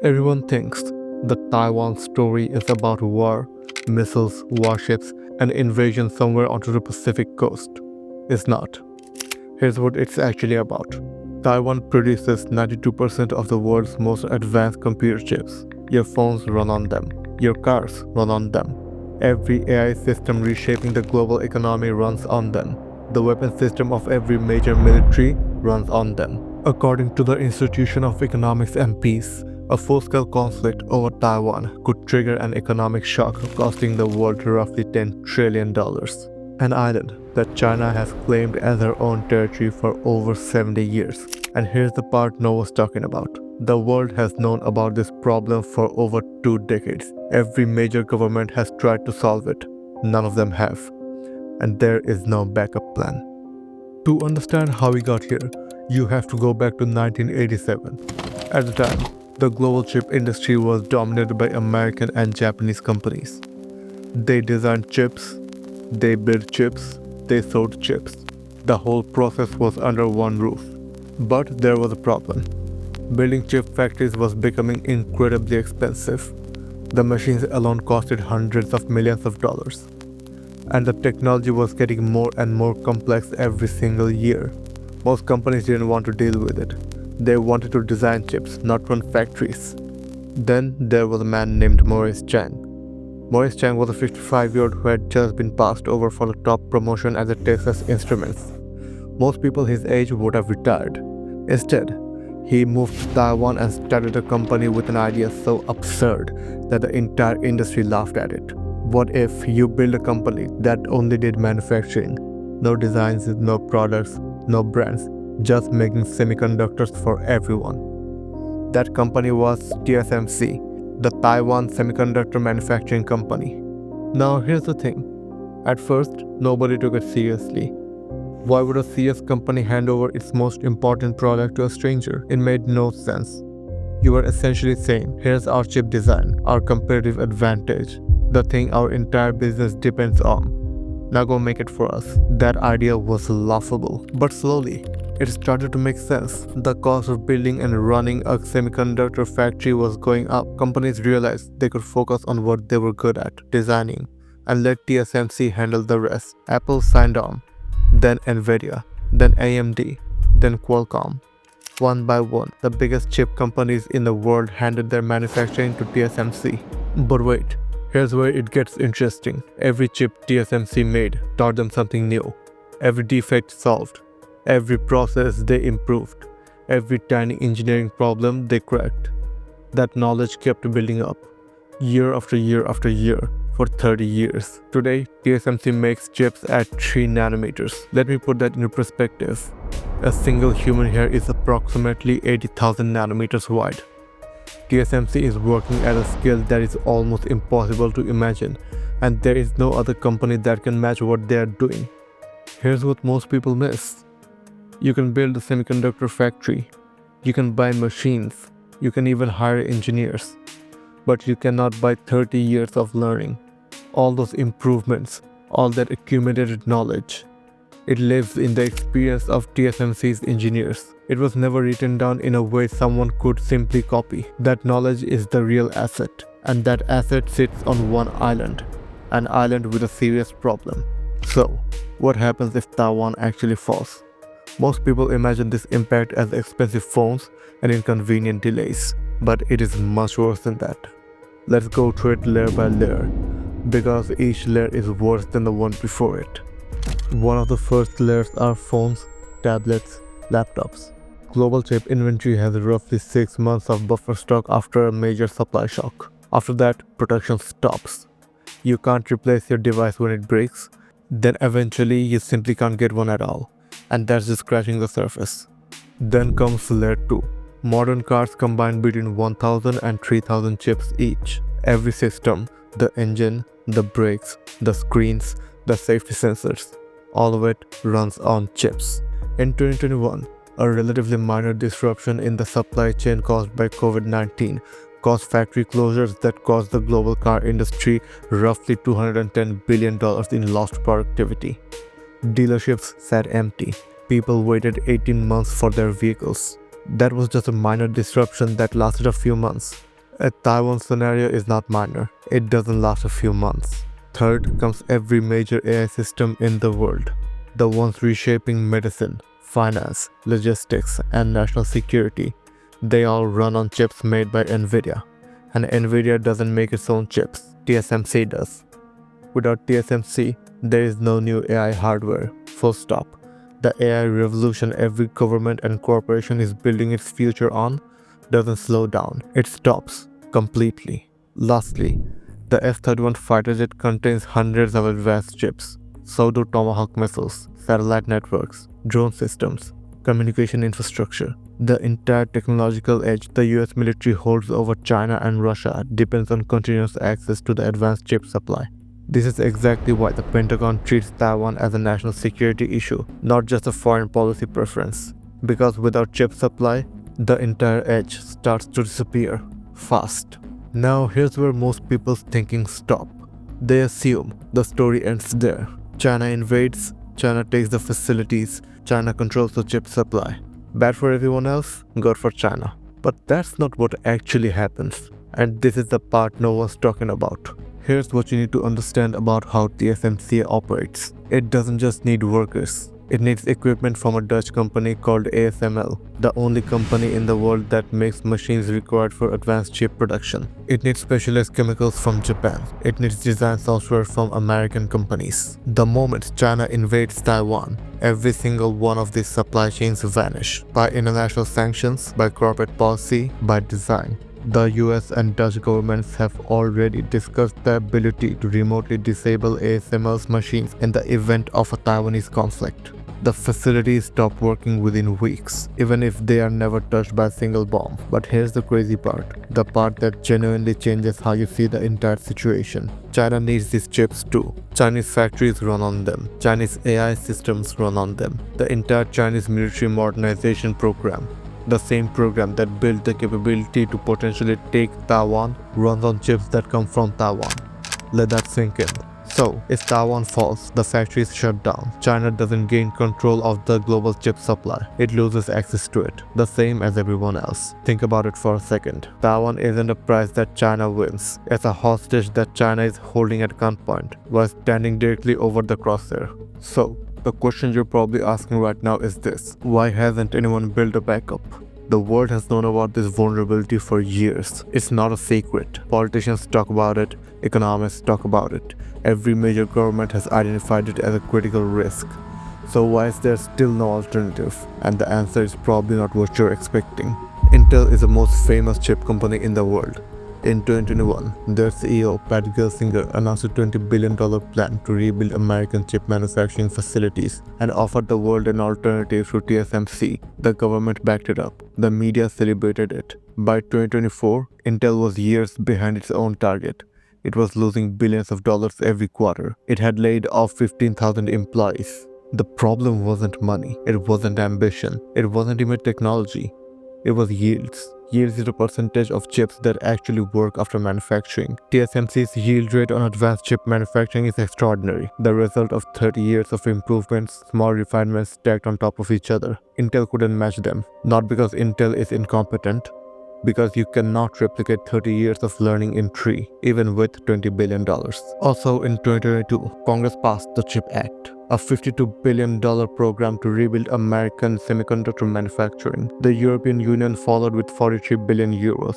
Everyone thinks the Taiwan story is about war, missiles, warships, and invasion somewhere onto the Pacific coast. It's not. Here's what it's actually about. Taiwan produces 92% of the world's most advanced computer chips. Your phones run on them. Your cars run on them. Every AI system reshaping the global economy runs on them. The weapon system of every major military runs on them. According to the Institution of Economics and Peace, a full-scale conflict over Taiwan could trigger an economic shock costing the world roughly $10 trillion. An island that China has claimed as her own territory for over 70 years. And here's the part no one's talking about. The world has known about this problem for over 2 decades. Every major government has tried to solve it. None of them have. And there is no backup plan. To understand how we got here, you have to go back to 1987. At the time, the global chip industry was dominated by American and Japanese companies. They designed chips, they built chips, they sold chips. The whole process was under one roof. But there was a problem. Building chip factories was becoming incredibly expensive. The machines alone costed hundreds of millions of dollars. And the technology was getting more and more complex every single year. Most companies didn't want to deal with it. They wanted to design chips, not run factories. Then there was a man named Maurice Chang. Maurice Chang was a 55-year-old who had just been passed over for the top promotion at the Texas Instruments. Most people his age would have retired. Instead, he moved to Taiwan and started a company with an idea so absurd that the entire industry laughed at it. What if you build a company that only did manufacturing? No designs, no products, no brands, just making semiconductors for everyone. That company was TSMC, the Taiwan Semiconductor Manufacturing Company. Now here's the thing. At first, nobody took it seriously. Why would a CS company hand over its most important product to a stranger? It made no sense. You were essentially saying, here's our chip design, our competitive advantage, the thing our entire business depends on. Now go make it for us. That idea was laughable. But slowly, it started to make sense. The cost of building and running a semiconductor factory was going up. Companies realized they could focus on what they were good at, designing, and let TSMC handle the rest. Apple signed on, then Nvidia, then AMD, then Qualcomm. One by one, the biggest chip companies in the world handed their manufacturing to TSMC. But wait, here's where it gets interesting. Every chip TSMC made taught them something new. Every defect solved. Every process they improved. Every tiny engineering problem they cracked. That knowledge kept building up, year after year after year, for 30 years. Today, TSMC makes chips at 3 nanometers. Let me put that into perspective. A single human hair is approximately 80,000 nanometers wide. TSMC is working at a scale that is almost impossible to imagine, and there is no other company that can match what they are doing. Here's what most people miss. You can build a semiconductor factory. You can buy machines. You can even hire engineers. But you cannot buy 30 years of learning. All those improvements, all that accumulated knowledge. It lives in the experience of TSMC's engineers. It was never written down in a way someone could simply copy. That knowledge is the real asset, and that asset sits on one island, an island with a serious problem. So, what happens if Taiwan actually falls? Most people imagine this impact as expensive phones and inconvenient delays, but it is much worse than that. Let's go through it layer by layer, because each layer is worse than the one before it. One of the first layers are phones, tablets, laptops. Global chip inventory has roughly 6 months of buffer stock after a major supply shock. After that, production stops. You can't replace your device when it breaks. Then eventually you simply can't get one at all. And that's just scratching the surface. Then comes layer 2. Modern cars combine between 1000 and 3000 chips each. Every system, the engine, the brakes, the screens, the safety sensors, all of it runs on chips. In 2021, a relatively minor disruption in the supply chain caused by COVID-19 caused factory closures that cost the global car industry roughly $210 billion in lost productivity. Dealerships sat empty. People waited 18 months for their vehicles. That was just a minor disruption that lasted a few months. A Taiwan scenario is not minor. It doesn't last a few months. Third comes every major AI system in the world. The ones reshaping medicine, finance, logistics, and national security. They all run on chips made by Nvidia. And Nvidia doesn't make its own chips. TSMC does. Without TSMC, there is no new AI hardware. Full stop. The AI revolution every government and corporation is building its future on doesn't slow down. It stops completely. Lastly, the F-31 fighter jet contains hundreds of advanced chips. So do Tomahawk missiles, satellite networks, drone systems, communication infrastructure. The entire technological edge the US military holds over China and Russia depends on continuous access to the advanced chip supply. This is exactly why the Pentagon treats Taiwan as a national security issue, not just a foreign policy preference. Because without chip supply, the entire edge starts to disappear fast. Now here's where most people's thinking stop. They assume the story ends there. China invades, China takes the facilities, China controls the chip supply. Bad for everyone else, good for China. But that's not what actually happens. And this is the part no one's talking about. Here's what you need to understand about how TSMC operates. It doesn't just need workers. It needs equipment from a Dutch company called ASML, the only company in the world that makes machines required for advanced chip production. It needs specialized chemicals from Japan. It needs design software from American companies. The moment China invades Taiwan, every single one of these supply chains vanish. By international sanctions, by corporate policy, by design. The US and Dutch governments have already discussed the ability to remotely disable ASML's machines in the event of a Taiwanese conflict. The facilities stop working within weeks, even if they are never touched by a single bomb. But here's the crazy part, the part that genuinely changes how you see the entire situation. China needs these chips too. Chinese factories run on them. Chinese AI systems run on them. The entire Chinese military modernization program, the same program that built the capability to potentially take Taiwan, runs on chips that come from Taiwan. Let that sink in. So, if Taiwan falls, the factories shut down. China doesn't gain control of the global chip supply. It loses access to it, the same as everyone else. Think about it for a second. Taiwan isn't a prize that China wins. It's a hostage that China is holding at gunpoint, while standing directly over the crosshair. So, the question you're probably asking right now is this: why hasn't anyone built a backup? The world has known about this vulnerability for years. It's not a secret. Politicians talk about it, economists talk about it. Every major government has identified it as a critical risk. So why is there still no alternative? And the answer is probably not what you're expecting. Intel is the most famous chip company in the world. In 2021, their CEO Pat Gelsinger announced a $20 billion plan to rebuild American chip manufacturing facilities and offered the world an alternative to TSMC. The government backed it up. The media celebrated it. By 2024, Intel was years behind its own target. It was losing billions of dollars every quarter. It had laid off 15,000 employees. The problem wasn't money. It wasn't ambition. It wasn't even technology. It was yields. Yields is the percentage of chips that actually work after manufacturing. TSMC's yield rate on advanced chip manufacturing is extraordinary, the result of 30 years of improvements, small refinements stacked on top of each other. Intel couldn't match them, not because Intel is incompetent, because you cannot replicate 30 years of learning in 3, even with $20 billion. Also in 2022, Congress passed the CHIP Act, a $52 billion program to rebuild American semiconductor manufacturing. The European Union followed with 43 billion euros.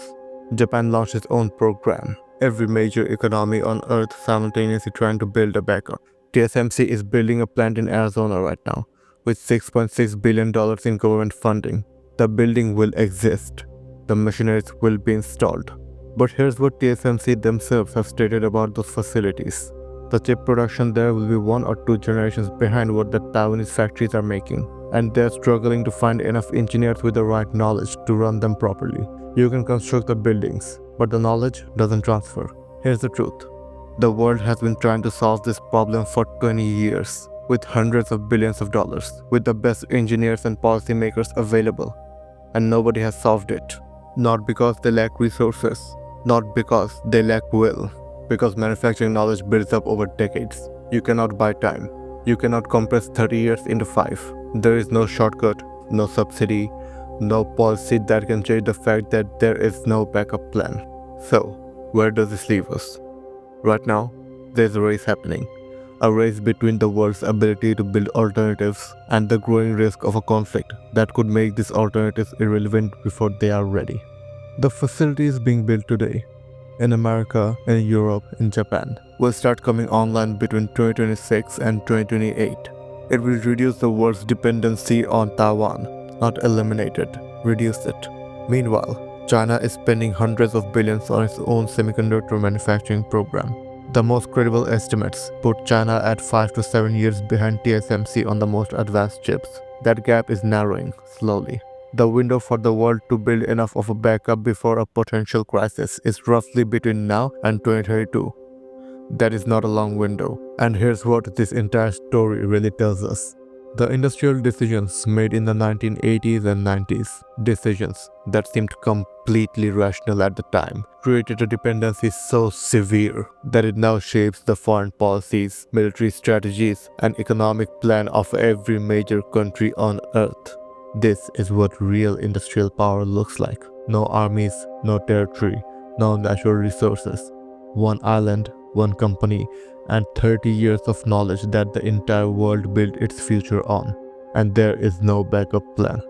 Japan launched its own program. Every major economy on earth simultaneously trying to build a backup. TSMC is building a plant in Arizona right now, with $6.6 billion in government funding. The building will exist. The machineries will be installed. But here's what TSMC themselves have stated about those facilities. The chip production there will be 1 or 2 generations behind what the Taiwanese factories are making, and they're struggling to find enough engineers with the right knowledge to run them properly. You can construct the buildings, but the knowledge doesn't transfer. Here's the truth. The world has been trying to solve this problem for 20 years, with hundreds of billions of dollars, with the best engineers and policymakers available, and nobody has solved it. Not because they lack resources, not because they lack will, because manufacturing knowledge builds up over decades. You cannot buy time. You cannot compress 30 years into 5. There is no shortcut, no subsidy, no policy that can change the fact that there is no backup plan. So, where does this leave us? Right now, there's a race happening. A race between the world's ability to build alternatives and the growing risk of a conflict that could make these alternatives irrelevant before they are ready. The facilities being built today in America, in Europe, in Japan will start coming online between 2026 and 2028. It will reduce the world's dependency on Taiwan, not eliminate it, reduce it. Meanwhile, China is spending hundreds of billions on its own semiconductor manufacturing program. The most credible estimates put China at 5 to 7 years behind TSMC on the most advanced chips. That gap is narrowing slowly. The window for the world to build enough of a backup before a potential crisis is roughly between now and 2032. That is not a long window. And here's what this entire story really tells us. The industrial decisions made in the 1980s and 90s, decisions that seemed completely rational at the time, created a dependency so severe that it now shapes the foreign policies, military strategies, and economic plan of every major country on earth. This is what real industrial power looks like. No armies, no territory, no natural resources. One island, one company, and 30 years of knowledge that the entire world built its future on. And there is no backup plan.